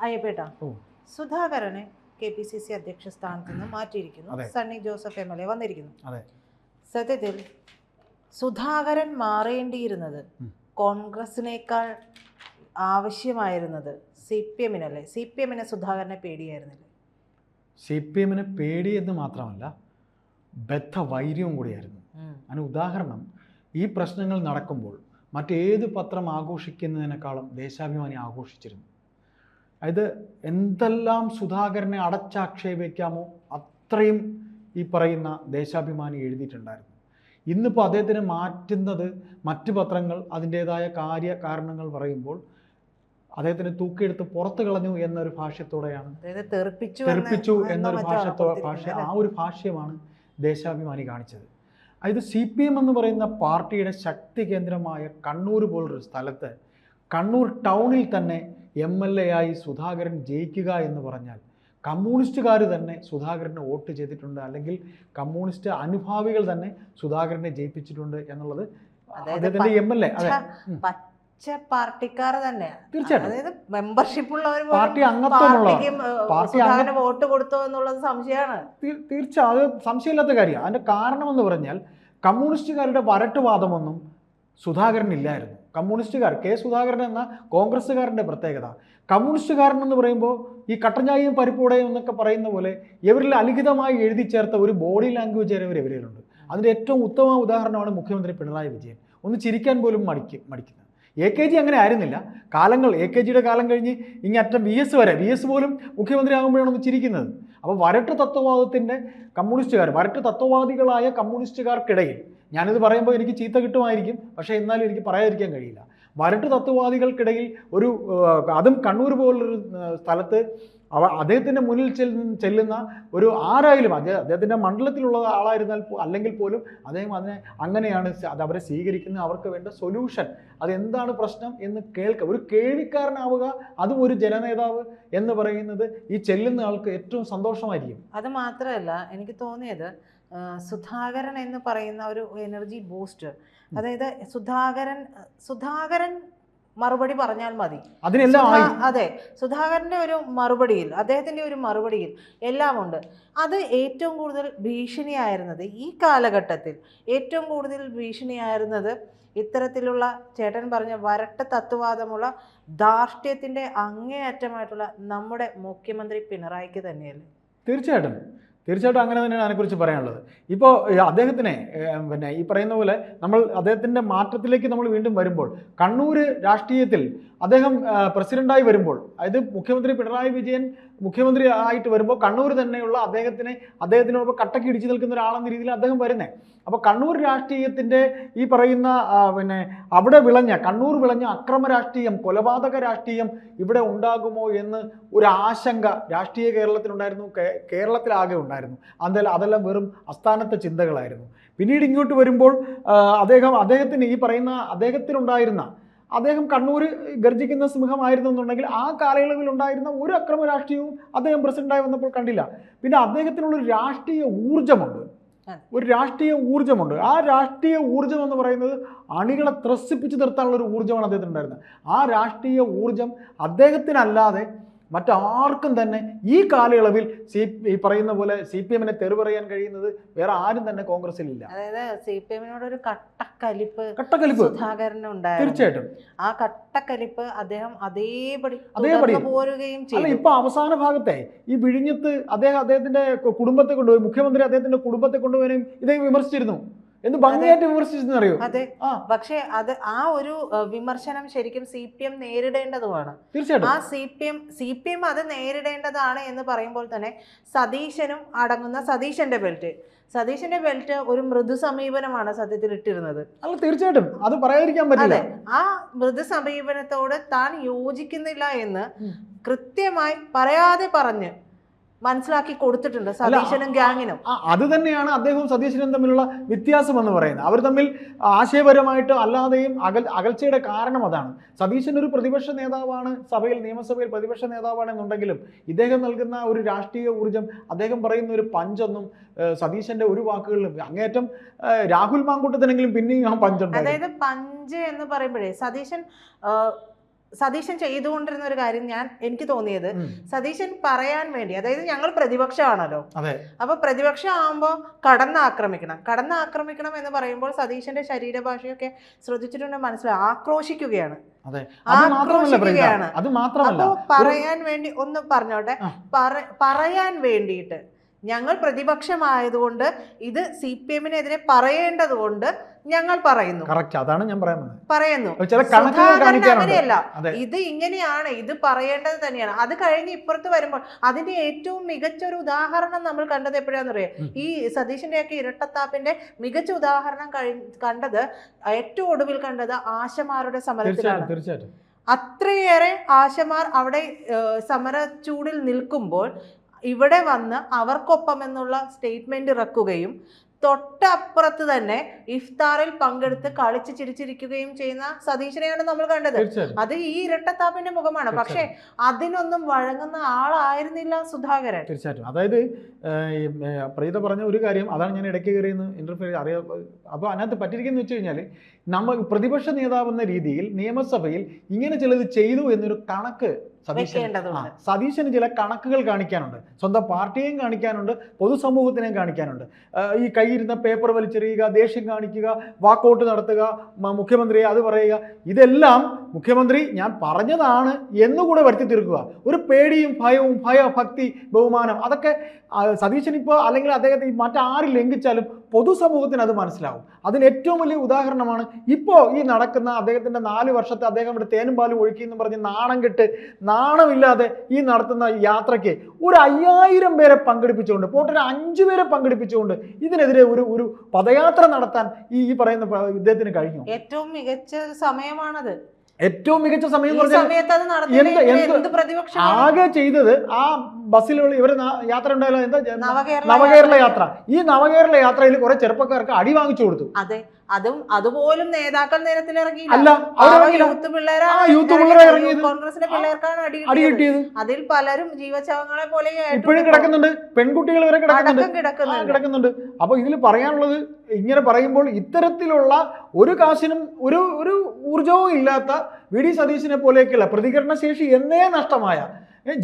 അയ്യപ്പേട്ട, സുധാകരനെ KPCC അധ്യക്ഷ സ്ഥാനത്ത് നിന്ന് മാറ്റിയിരിക്കുന്നു. സണ്ണി ജോസഫ് MLA വന്നിരിക്കുന്നു. സത്യത്തിൽ സുധാകരൻ മാറേണ്ടിയിരുന്നത് കോൺഗ്രസിനേക്കാൾ ആവശ്യമായിരുന്നത് CPM-നല്ലേ? CPM-ന് സുധാകരനെ പേടിയായിരുന്നില്ലേ? CPM-ന് പേടി എന്ന് മാത്രമല്ല, ബദ്ധവൈര്യവും കൂടിയായിരുന്നു. അതിന് ഉദാഹരണം, ഈ പ്രശ്നങ്ങൾ നടക്കുമ്പോൾ മറ്റേത് പത്രം ആഘോഷിക്കുന്നതിനേക്കാളും ദേശാഭിമാനി ആഘോഷിച്ചിരുന്നു. അതായത് എന്തെല്ലാം സുധാകരനെ അടച്ചാക്ഷേപിക്കാമോ അത്രയും ഈ പറയുന്ന ദേശാഭിമാനി എഴുതിയിട്ടുണ്ടായിരുന്നു. ഇന്നിപ്പോൾ അദ്ദേഹത്തിനെ മാറ്റുന്നത് മറ്റ് പത്രങ്ങൾ അതിൻ്റേതായ കാരണങ്ങൾ പറയുമ്പോൾ അദ്ദേഹത്തിനെ തൂക്കിയെടുത്ത് പുറത്തു കളഞ്ഞു എന്നൊരു ഭാഷ്യത്തോടെയാണ്, തെറിപ്പിച്ചു എന്നൊരു ആ ഒരു ഭാഷ്യമാണ് ദേശാഭിമാനി കാണിച്ചത്. അതായത് CPM എന്ന് പറയുന്ന പാർട്ടിയുടെ ശക്തി കേന്ദ്രമായ കണ്ണൂർ പോലൊരു സ്ഥലത്ത്, കണ്ണൂർ ടൗണിൽ തന്നെ MLA ആയി സുധാകരൻ ജയിക്കുക എന്ന് പറഞ്ഞാൽ കമ്മ്യൂണിസ്റ്റുകാർ തന്നെ സുധാകരനെ വോട്ട് ചെയ്തിട്ടുണ്ട്, അല്ലെങ്കിൽ കമ്മ്യൂണിസ്റ്റ് അനുഭാവികൾ തന്നെ സുധാകരനെ ജയിപ്പിച്ചിട്ടുണ്ട് എന്നുള്ളത് അദ്ദേഹത്തിന്റെ MLA പാർട്ടിക്കാർ തന്നെ തീർച്ചയായിട്ടും മെമ്പർഷിപ്പ് പാർട്ടി അംഗത്വമുള്ള വോട്ട് കൊടുത്തോ എന്നുള്ളത് സംശയമാണ്. തീർച്ചയായും അത് സംശയമില്ലാത്ത കാര്യമാണ്. അതിന്റെ കാരണം എന്ന് പറഞ്ഞാൽ കമ്മ്യൂണിസ്റ്റുകാരുടെ വരട്ടുവാദമൊന്നും സുധാകരനില്ലായിരുന്നു. കമ്മ്യൂണിസ്റ്റുകാർ, സുധാകരൻ എന്ന കോൺഗ്രസ്സുകാരൻ്റെ പ്രത്യേകത, കമ്മ്യൂണിസ്റ്റുകാരൻ എന്ന് പറയുമ്പോൾ ഈ കട്ടഞ്ഞായും പരിപ്പൂടയും എന്നൊക്കെ പറയുന്ന പോലെ ഇവരിൽ അലിഖിതമായി എഴുതി ചേർത്ത ഒരു ബോഡി ലാംഗ്വേജ് ഇവരിലുണ്ട്. അതിൻ്റെ ഏറ്റവും ഉത്തമ ഉദാഹരണമാണ് മുഖ്യമന്ത്രി പിണറായി വിജയൻ. ഒന്ന് ചിരിക്കാൻ പോലും മടിക്കുന്നത്. AKG അങ്ങനെ ആയിരുന്നില്ല. AKGയുടെ കാലം കഴിഞ്ഞ് ഇങ്ങറ്റം VS വരെ, VS പോലും മുഖ്യമന്ത്രി ആകുമ്പോഴാണ് ഒന്ന് ചിരിക്കുന്നത്. അപ്പോൾ വരട്ട് തത്വവാദത്തിൻ്റെ വരട്ട് തത്വവാദികളായ കമ്മ്യൂണിസ്റ്റുകാർക്കിടയിൽ, ഞാനിത് പറയുമ്പോൾ എനിക്ക് ചീത്ത കിട്ടുമായിരിക്കും, പക്ഷേ എന്നാലും എനിക്ക് പറയാതിരിക്കാൻ കഴിയില്ല, വരട്ട് തത്വവാദികൾക്കിടയിൽ അതും കണ്ണൂർ പോലൊരു സ്ഥലത്ത് അദ്ദേഹത്തിൻ്റെ മുന്നിൽ ചെല്ലുന്ന ഒരു ആരായാലും, അദ്ദേഹത്തിൻ്റെ മണ്ഡലത്തിലുള്ള ആളായിരുന്നാൽ അല്ലെങ്കിൽ പോലും അദ്ദേഹം അങ്ങനെയാണ് അവരെ സ്വീകരിക്കുന്നത്. അവർക്ക് വേണ്ട സൊല്യൂഷൻ, അതെന്താണ് പ്രശ്നം എന്ന് ഒരു കേൾവിക്കാരനാവുക, അതും ഒരു ജനനേതാവ് എന്ന് പറയുന്നത് ഈ ചെല്ലുന്ന ആൾക്ക് ഏറ്റവും സന്തോഷമായിരിക്കും. അത് മാത്രമല്ല, എനിക്ക് തോന്നിയത് സുധാകരൻ എന്ന് പറയുന്ന ഒരു എനർജി ബൂസ്റ്റർ, അതായത് സുധാകരൻ മറുപടി പറഞ്ഞാൽ മതി. അതെ, സുധാകരന്റെ ഒരു മറുപടിയിൽ, അദ്ദേഹത്തിന്റെ ഒരു മറുപടിയിൽ എല്ലാം ഉണ്ട്. അത് ഏറ്റവും കൂടുതൽ ഭീഷണിയായിരുന്നത്, ഈ കാലഘട്ടത്തിൽ ഏറ്റവും കൂടുതൽ ഭീഷണിയായിരുന്നത് ഇത്തരത്തിലുള്ള ചേട്ടൻ പറഞ്ഞ വരട്ട തത്വവാദമുള്ള ധാർഷ്ട്യത്തിന്റെ അങ്ങേയറ്റമായിട്ടുള്ള നമ്മുടെ മുഖ്യമന്ത്രി പിണറായിക്ക് തന്നെയല്ലേ? തീർച്ചയായിട്ടും അങ്ങനെ തന്നെയാണ് അതിനെക്കുറിച്ച് പറയാനുള്ളത്. ഇപ്പോൾ അദ്ദേഹത്തിനെ ഈ പറയുന്ന പോലെ അദ്ദേഹത്തിൻ്റെ മാറ്റത്തിലേക്ക് നമ്മൾ വീണ്ടും വരുമ്പോൾ, കണ്ണൂർ രാഷ്ട്രീയത്തിൽ അദ്ദേഹം പ്രസിഡൻ്റായി വരുമ്പോൾ, അതായത് മുഖ്യമന്ത്രി പിണറായി വിജയൻ മുഖ്യമന്ത്രി ആയിട്ട് വരുമ്പോൾ കണ്ണൂർ തന്നെയുള്ള അദ്ദേഹത്തിനോടൊപ്പം കട്ടക്ക് ഇടിച്ചു നിൽക്കുന്ന ഒരാളെന്ന രീതിയിൽ അദ്ദേഹം വരുന്നത്. അപ്പോൾ കണ്ണൂർ രാഷ്ട്രീയത്തിൻ്റെ ഈ പറയുന്ന കണ്ണൂർ വിളഞ്ഞ അക്രമ രാഷ്ട്രീയം, കൊലപാതക രാഷ്ട്രീയം ഇവിടെ ഉണ്ടാകുമോ എന്ന് ഒരു ആശങ്ക രാഷ്ട്രീയ കേരളത്തിലുണ്ടായിരുന്നു, കേരളത്തിലാകെ ഉണ്ടായിരുന്നു. അതെല്ലാം വെറും അസ്ഥാനത്തെ ചിന്തകളായിരുന്നു. പിന്നീട് ഇങ്ങോട്ട് വരുമ്പോൾ അദ്ദേഹത്തിന് ഈ പറയുന്ന അദ്ദേഹം കണ്ണൂർ ഗർജിക്കുന്ന സിംഹമായിരുന്നു എന്നുണ്ടെങ്കിൽ ആ കാലയളവിൽ ഉണ്ടായിരുന്ന ഒരു അക്രമ രാഷ്ട്രീയവും അദ്ദേഹം പ്രസിഡന്റായി വന്നപ്പോൾ കണ്ടില്ല. പിന്നെ അദ്ദേഹത്തിനുള്ളൊരു രാഷ്ട്രീയ ഊർജ്ജമുണ്ട്. ആ രാഷ്ട്രീയ ഊർജ്ജം എന്ന് പറയുന്നത് അണികളെ ത്രസിപ്പിച്ച് നിർത്താനുള്ള ഒരു ഊർജ്ജമാണ് അദ്ദേഹത്തിന് ഉണ്ടായിരുന്നത്. ആ രാഷ്ട്രീയ ഊർജ്ജം അദ്ദേഹത്തിനല്ലാതെ മറ്റാർക്കും തന്നെ ഈ കാലയളവിൽ ഈ പറയുന്ന പോലെ CPM-നെ തെറി പറയാൻ കഴിയുന്നത് വേറെ ആരും തന്നെ കോൺഗ്രസിലില്ല. അതായത് CPM-നോട് ഒരു കട്ടക്കലിപ്പ് സുധാകരനുണ്ടായിരുന്നു. തീർച്ചയായിട്ടും ആ കട്ടക്കലിപ്പ് അദ്ദേഹം അതേപടി പോരുകയും ചെയ്തു. ഇപ്പൊ അവസാന ഭാഗത്തെ ഈ വിഴിഞ്ഞത്ത് അദ്ദേഹത്തിന്റെ കുടുംബത്തെ കൊണ്ടുപോയി, മുഖ്യമന്ത്രി അദ്ദേഹത്തിന്റെ കുടുംബത്തെ കൊണ്ടുപോയി ഇദ്ദേഹം വിമർശിച്ചിരുന്നു. എന്ത് ഭംഗിയായിട്ട് വിമർശിച്ചെന്നറിയോ? അതെ, പക്ഷെ ആ ഒരു വിമർശനം ശരിക്കും CPM നേരിടേണ്ടതുമാണ്. തീർച്ചയായിട്ടും ആ CPM അത് നേരിടേണ്ടതാണ് എന്ന് പറയുമ്പോൾ തന്നെ സതീശനും അടങ്ങുന്ന സതീശന്റെ ബെൽറ്റ് ഒരു മൃദു സമീപനമാണ് സത്യത്തിൽ ഇട്ടിരുന്നത്. അല്ല, തീർച്ചയായിട്ടും അത് പറയാതിരിക്കാൻ പറ്റില്ല. ആ മൃദു സമീപനത്തോട് താൻ യോജിക്കുന്നില്ല എന്ന് കൃത്യമായി പറയാതെ പറഞ്ഞ് മനസ്സിലാക്കി കൊടുത്തിട്ടുണ്ട് സതീശനും ഗ്യാങ്ങിനും. അത് തന്നെയാണ് അദ്ദേഹവും സതീശനും തമ്മിലുള്ള വ്യത്യാസം എന്ന് പറയുന്നത്. അവർ തമ്മിൽ ആശയപരമായിട്ട് അല്ലാതെയും അകൽച്ചയുടെ കാരണം അതാണ്. സതീശൻ ഒരു പ്രതിപക്ഷ നേതാവാണ്, നിയമസഭയിൽ പ്രതിപക്ഷ നേതാവാണെന്നുണ്ടെങ്കിലും ഇദ്ദേഹം നൽകുന്ന ഒരു രാഷ്ട്രീയ ഊർജ്ജം, അദ്ദേഹം പറയുന്ന ഒരു പഞ്ചൊന്നും സതീശന്റെ ഒരു വാക്കുകളിലും, അങ്ങേറ്റം രാഹുൽ മാങ്കൂട്ടത്തിനെങ്കിലും പിന്നെയും ആ പഞ്ചുണ്ട്. അതായത് പഞ്ച് എന്ന് പറയുമ്പോഴേ സതീശൻ സതീശൻ ചെയ്തുകൊണ്ടിരുന്ന ഒരു കാര്യം എനിക്ക് തോന്നിയത്, സതീശൻ പറയാൻ വേണ്ടി, അതായത് ഞങ്ങൾ പ്രതിപക്ഷമാണല്ലോ, അപ്പൊ പ്രതിപക്ഷം ആകുമ്പോൾ കടന്നാക്രമിക്കണം എന്ന് പറയുമ്പോൾ സതീശന്റെ ശരീരഭാഷയൊക്കെ ശ്രദ്ധിച്ചിട്ടുണ്ടെങ്കിൽ മനസ്സിലാവും, ആക്രോശിക്കുകയാണ്. അപ്പോ പറയാൻ വേണ്ടി ഒന്ന് പറഞ്ഞോട്ടെ, പറയാൻ വേണ്ടിയിട്ട് ഞങ്ങൾ പ്രതിപക്ഷമായതുകൊണ്ട് ഇത് CPM-നെതിരെ പറയേണ്ടതുകൊണ്ട് ഞങ്ങൾ പറയുന്നു. അതാണ് ഞാൻ പറയുന്നു. അങ്ങനെയല്ല, ഇത് ഇങ്ങനെയാണ്, ഇത് പറയേണ്ടത് തന്നെയാണ്. അത് കഴിഞ്ഞ് ഇപ്പുറത്ത് വരുമ്പോൾ അതിന്റെ ഏറ്റവും മികച്ച ഒരു ഉദാഹരണം നമ്മൾ കണ്ടത് എപ്പോഴാണെന്നറിയാം? ഈ സതീശന്റെയൊക്കെ ഇരട്ടത്താപ്പിന്റെ മികച്ച ഉദാഹരണം കണ്ടത്, ഏറ്റവും ഒടുവിൽ കണ്ടത് ആശമാരുടെ സമരത്തിലാണ്. അത്രയേറെ ആശമാർ അവിടെ സമര ചൂടിൽ നിൽക്കുമ്പോൾ ഇവിടെ വന്ന് അവർക്കൊപ്പം എന്നുള്ള സ്റ്റേറ്റ്മെന്റ് ഇറക്കുകയും തൊട്ടപ്പുറത്ത് തന്നെ ഇഫ്താറിൽ പങ്കെടുത്ത് കളിച്ച് ചിരിച്ചിരിക്കുകയും ചെയ്യുന്ന സതീശനെയാണ് നമ്മൾ കണ്ടത്. അത് ഈ ഇരട്ടത്താപ്പിന്റെ മുഖമാണ്. പക്ഷെ അതിനൊന്നും വഴങ്ങുന്ന ആളായിരുന്നില്ല സുധാകരൻ. തീർച്ചയായിട്ടും. അതായത് പ്രീത പറഞ്ഞ ഒരു കാര്യം, അതാണ് ഞാൻ ഇടയ്ക്ക് കയറിയെന്ന് ഇന്റർഫിയർ അറിയാം. അപ്പോൾ അതിനകത്ത് പറ്റിയിരിക്കുന്നത് വെച്ച് കഴിഞ്ഞാൽ, നമ്മൾ പ്രതിപക്ഷ നേതാവെന്ന രീതിയിൽ നിയമസഭയിൽ ഇങ്ങനെ ചിലത് ചെയ്തു എന്നൊരു കണക്ക് സതീശന് ചില കണക്കുകൾ കാണിക്കാനുണ്ട്. സ്വന്തം പാർട്ടിയെയും കാണിക്കാനുണ്ട്, പൊതുസമൂഹത്തിനെയും കാണിക്കാനുണ്ട്. ഈ കയ്യിരുന്ന പേപ്പർ വലിച്ചെറിയുക, ദേഷ്യം കാണിക്കുക, വാക്കൗട്ട് നടത്തുക, മുഖ്യമന്ത്രിയെ അത് പറയുക, ഇതെല്ലാം മുഖ്യമന്ത്രി ഞാൻ പറഞ്ഞതാണ് എന്നുകൂടെ വരുത്തി തീർക്കുക. ഒരു പേടിയും ഭയവും, ഭക്തി, ബഹുമാനം, അതൊക്കെ സതീശനിപ്പോൾ അല്ലെങ്കിൽ അദ്ദേഹത്തെ മറ്റാരും ലംഘിച്ചാലും പൊതുസമൂഹത്തിന് അത് മനസ്സിലാവും. അതിന് ഏറ്റവും വലിയ ഉദാഹരണമാണ് ഇപ്പോൾ ഈ നടക്കുന്ന അദ്ദേഹത്തിൻ്റെ 4 വർഷത്തെ അദ്ദേഹം ഇവിടെ തേനും പാലും ഒഴുക്കിയെന്ന് പറഞ്ഞ് നാണമില്ലാതെ ഈ നടത്തുന്ന യാത്രയ്ക്ക് ഒരു 5000 പേരെ പങ്കെടുപ്പിച്ചുകൊണ്ട്, പോട്ടെ 5 പേരെ പങ്കെടുപ്പിച്ചുകൊണ്ട് ഇതിനെതിരെ ഒരു പദയാത്ര നടത്താൻ ഈ പറയുന്ന ഇദ്ദേഹത്തിന് കഴിഞ്ഞു. ഏറ്റവും മികച്ച സമയമാണത്. ഏറ്റവും മികച്ച സമയം ആകെ ചെയ്തത് ആ ബസ്സിലുള്ള ഇവര് യാത്ര ഉണ്ടായല്ലോ, എന്താ നവകേരള യാത്ര. ഈ നവകേരള യാത്രയിൽ കുറെ ചെറുപ്പക്കാർക്ക് അടി വാങ്ങിച്ചു കൊടുത്തു. അതെ, അതുപോലും നേതാക്കൾ നിരത്തിലിറങ്ങി അല്ല, യൂത്ത് പിള്ളേരെ കോൺഗ്രസിന്റെ പിള്ളേർക്കാണ് അടി കിട്ടിയത്. അതിൽ പലരും ജീവശവങ്ങളെ പോലെ ഇപ്പോഴും കിടക്കുന്നുണ്ട്, പെൺകുട്ടികൾ വരെ കിടക്കുന്നുണ്ട്. അപ്പൊ ഇതിൽ പറയാനുള്ളത്, ഇങ്ങനെ പറയുമ്പോൾ ഇത്തരത്തിലുള്ള ഒരു കാശിനും ഒരു ഊർജവും ഇല്ലാത്ത വി.ഡി. സതീശനെ പോലെയൊക്കെയുള്ള പ്രതികരണശേഷി എന്നേ നഷ്ടമായ,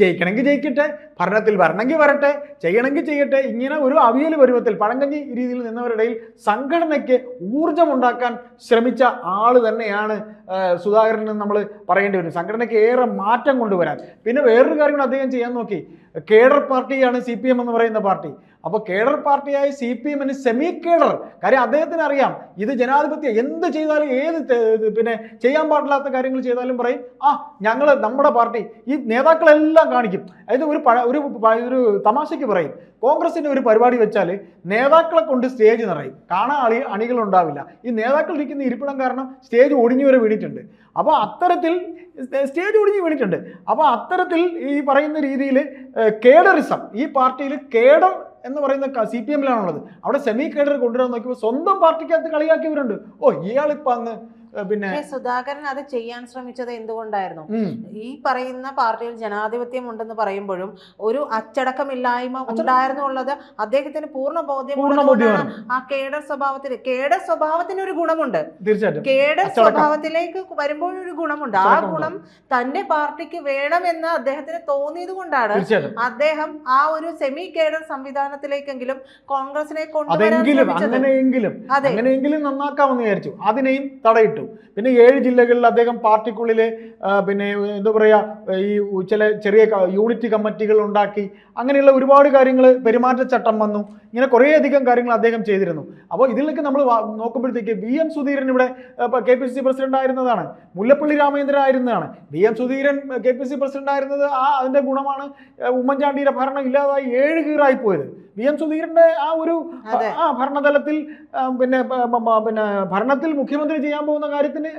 ജയിക്കണമെങ്കിൽ ജയിക്കട്ടെ, ഭരണത്തിൽ വരണമെങ്കിൽ വരട്ടെ, ചെയ്യണമെങ്കിൽ ചെയ്യട്ടെ, ഇങ്ങനെ ഒരു അവിയൽ പരുവത്തിൽ പഴങ്കഞ്ഞി രീതിയിൽ നിന്നവരുടെ സംഘടനയ്ക്ക് ഊർജമുണ്ടാക്കാൻ ശ്രമിച്ച ആള് തന്നെയാണ് സുധാകരൻ എന്ന് നമ്മൾ പറയേണ്ടി വരും. സംഘടനയ്ക്ക് ഏറെ മാറ്റം കൊണ്ടുവരാൻ. പിന്നെ വേറൊരു കാര്യം അദ്ദേഹം ചെയ്യാൻ നോക്കി. കേഡർ പാർട്ടിയാണ് CPM എന്ന് പറയുന്ന പാർട്ടി. അപ്പോൾ കേഡർ പാർട്ടിയായ CPM-ന് സെമി കേഡർ, കാര്യം അദ്ദേഹത്തിന് അറിയാം ഇത് ജനാധിപത്യം, എന്ത് ചെയ്താലും പിന്നെ ചെയ്യാൻ പാടില്ലാത്ത കാര്യങ്ങൾ ചെയ്താലും പറയും നമ്മുടെ പാർട്ടി, ഈ നേതാക്കളെല്ലാം കാണിക്കും. അതായത് ഒരു തമാശയ്ക്ക് പറയും, കോൺഗ്രസിന്റെ ഒരു പരിപാടി വെച്ചാൽ നേതാക്കളെ കൊണ്ട് സ്റ്റേജ് നിറയും, കാണാൻ അണികളുണ്ടാവില്ല. ഈ നേതാക്കൾ ഇരിക്കുന്ന ഇരിപ്പിടം കാരണം സ്റ്റേജ് ഒടിഞ്ഞു വരെ വീണിട്ടുണ്ട്. അപ്പോൾ അത്തരത്തിൽ സ്റ്റേജ് ഒടിഞ്ഞു വീണിട്ടുണ്ട്. അപ്പോൾ അത്തരത്തിൽ ഈ പറയുന്ന രീതിയിൽ കേഡറിസം, ഈ പാർട്ടിയിൽ കേഡർ എന്ന് പറയുന്ന CPM-ലാണുള്ളത്. അവിടെ സെമി കേഡർ കൊണ്ടുവരാൻ നോക്കിയപ്പോൾ സ്വന്തം പാർട്ടിക്കകത്ത് കളിയാക്കിയവരുണ്ട്. ഇയാളിപ്പോ അങ്ങ് പിന്നെ സുധാകരൻ അത് ചെയ്യാൻ ശ്രമിച്ചത് എന്തുകൊണ്ടായിരുന്നു? ഈ പറയുന്ന പാർട്ടിയിൽ ജനാധിപത്യം ഉണ്ടെന്ന് പറയുമ്പോഴും ഒരു അച്ചടക്കമില്ലായ്മ ഉണ്ടായിരുന്നു ഉള്ളത് അദ്ദേഹത്തിന് പൂർണ്ണ ബോധ്യമാണ്. ആ കേഡർ സ്വഭാവത്തിന് ഒരു ഗുണമുണ്ട്. തീർച്ചയായിട്ടും കേഡർ സ്വഭാവത്തിലേക്ക് വരുമ്പോൾ ഒരു ഗുണമുണ്ട്. ആ ഗുണം തന്റെ പാർട്ടിക്ക് വേണമെന്ന് അദ്ദേഹത്തിന് തോന്നിയത് കൊണ്ടാണ് അദ്ദേഹം ആ ഒരു സെമി കേഡർ സംവിധാനത്തിലേക്കെങ്കിലും കോൺഗ്രസിനെ കൊണ്ടുവരാൻ അങ്ങനെയെങ്കിലും നന്നാക്കാമെന്ന് വിചാരിച്ചു. അതിനെയും തടയിട്ടു. പിന്നെ 7 ജില്ലകളിൽ അദ്ദേഹം പാർട്ടിക്കുള്ളിൽ പിന്നെ എന്താ പറയുക, ഈ ചെറിയ യൂണിറ്റ് കമ്മിറ്റികൾ ഉണ്ടാക്കി, അങ്ങനെയുള്ള ഒരുപാട് കാര്യങ്ങൾ, പെരുമാറ്റച്ചട്ടം വന്നു, ഇങ്ങനെ കുറേയധികം കാര്യങ്ങൾ അദ്ദേഹം ചെയ്തിരുന്നു. അപ്പോൾ ഇതിലൊക്കെ നമ്മൾ നോക്കുമ്പോഴത്തേക്ക് VM സുധീരൻ ഇവിടെ KPCC പ്രസിഡന്റ് ആയിരുന്നതാണ്, മുല്ലപ്പള്ളി രാമചന്ദ്രൻ ആയിരുന്നതാണ്. VM സുധീരൻ KPCC പ്രസിഡന്റ് ആയിരുന്നത് അതിന്റെ ഗുണമാണ് ഉമ്മൻചാണ്ടിയുടെ ഭരണം ഇല്ലാതായി 7 കീറായി പോയത്. VM സുധീരന്റെ ആ ഒരു ഭരണതലത്തിൽ പിന്നെ ഭരണത്തിൽ മുഖ്യമന്ത്രി ചെയ്യാൻ പോകുന്ന കാര്യത്തിന്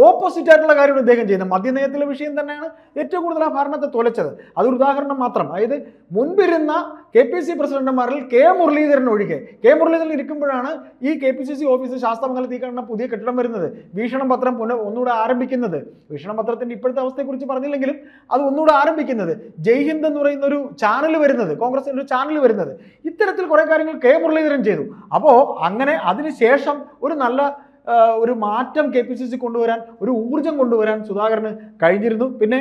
ഓപ്പോസിറ്റ് ആയിട്ടുള്ള കാര്യമാണ് ഇദ്ദേഹം ചെയ്യുന്നത്. മദ്യനയത്തിലെ വിഷയം തന്നെയാണ് ഏറ്റവും കൂടുതൽ ആ ഭരണത്തെ തുലച്ചത്. അതൊരു ഉദാഹരണം മാത്രം. അതായത് മുൻപിരുന്ന KPCC പ്രസിഡന്റുമാരിൽ മുരളീധരൻ ഒഴികെ, മുരളീധരൻ ഇരിക്കുമ്പോഴാണ് ഈ KPCC ഓഫീസ് ശാസ്താമംഗലത്ത് ഈ കാണുന്ന പുതിയ കെട്ടിടം വരുന്നത്, വീക്ഷണം പത്രം ഒന്നുകൂടെ ആരംഭിക്കുന്നത്. വീക്ഷണം പത്രത്തിന്റെ ഇപ്പോഴത്തെ അവസ്ഥയെക്കുറിച്ച് പറഞ്ഞില്ലെങ്കിലും അത് ഒന്നുകൂടെ ആരംഭിക്കുന്നത്, ജയ്ഹിന്ദ് എന്ന് പറയുന്ന ഒരു ചാനൽ വരുന്നത്, കോൺഗ്രസിന്റെ ഒരു ചാനൽ വരുന്നത്, ഇത്തരത്തിൽ കുറെ കാര്യങ്ങൾ മുരളീധരൻ ചെയ്തു. അപ്പോൾ അങ്ങനെ അതിനുശേഷം ഒരു നല്ല ഒരു മാറ്റം KPCC കൊണ്ടുവരാൻ, ഒരു ഊർജം കൊണ്ടുവരാൻ സുധാകരന് കഴിഞ്ഞിരുന്നു. പിന്നെ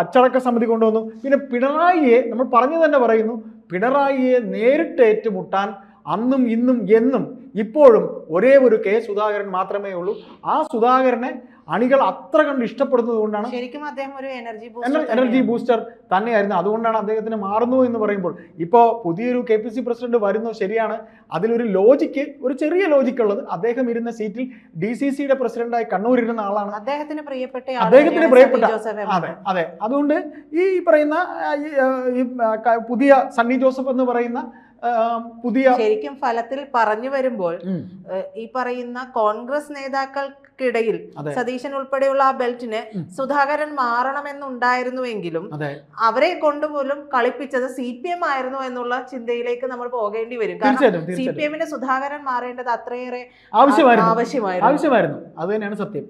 അച്ചടക്ക സമിതി കൊണ്ടുവന്നു. പിന്നെ പിണറായിയെ നമ്മൾ പറഞ്ഞു തന്നെ പറയുന്നു, പിണറായിയെ നേരിട്ട് ഏറ്റുമുട്ടാൻ അന്നും ഇന്നും എന്നും ഇപ്പോഴും ഒരേ ഒരു കെ സുധാകരൻ മാത്രമേ ഉള്ളൂ. ആ സുധാകരനെ അണികൾ അത്ര കണ്ട് ഇഷ്ടപ്പെടുന്നത് കൊണ്ടാണ് ശരിക്കും അദ്ദേഹം ഒരു എനർജി ബൂസ്റ്റർ തന്നെയായിരുന്നു. അതുകൊണ്ടാണ് അദ്ദേഹത്തിന് മാറുന്നു എന്ന് പറയുമ്പോൾ. ഇപ്പോൾ പുതിയൊരു KPCC പ്രസിഡന്റ് വരുന്നു, ശരിയാണ്. അതിലൊരു ലോജിക്ക്, ഒരു ചെറിയ ലോജിക്ക് ഉള്ളത്, അദ്ദേഹം ഇരുന്ന സീറ്റിൽ DCCയുടെ പ്രസിഡന്റായി കണ്ണൂർ ഇരുന്ന ആളാണ്. അദ്ദേഹത്തിന് പ്രിയപ്പെട്ട അതെ. അതുകൊണ്ട് ഈ പറയുന്ന പുതിയ സണ്ണി ജോസഫ് എന്ന് പറയുന്ന പുതിയ ശരിക്കും ഫലത്തിൽ പറഞ്ഞു വരുമ്പോൾ ഈ പറയുന്ന കോൺഗ്രസ് നേതാക്കൾക്കിടയിൽ സതീശൻ ഉൾപ്പെടെയുള്ള ആ ബെൽറ്റിന് സുധാകരൻ മാറണമെന്നുണ്ടായിരുന്നുവെങ്കിലും അവരെ കൊണ്ടുപോലും കളിപ്പിച്ചത് CPM ആയിരുന്നു എന്നുള്ള ചിന്തയിലേക്ക് നമ്മൾ പോകേണ്ടി വരും. കാരണം CPM-ന് സുധാകരൻ മാറേണ്ടത് അത്രയേറെ ആവശ്യമായിരുന്നു. അത് തന്നെയാണ് സത്യം.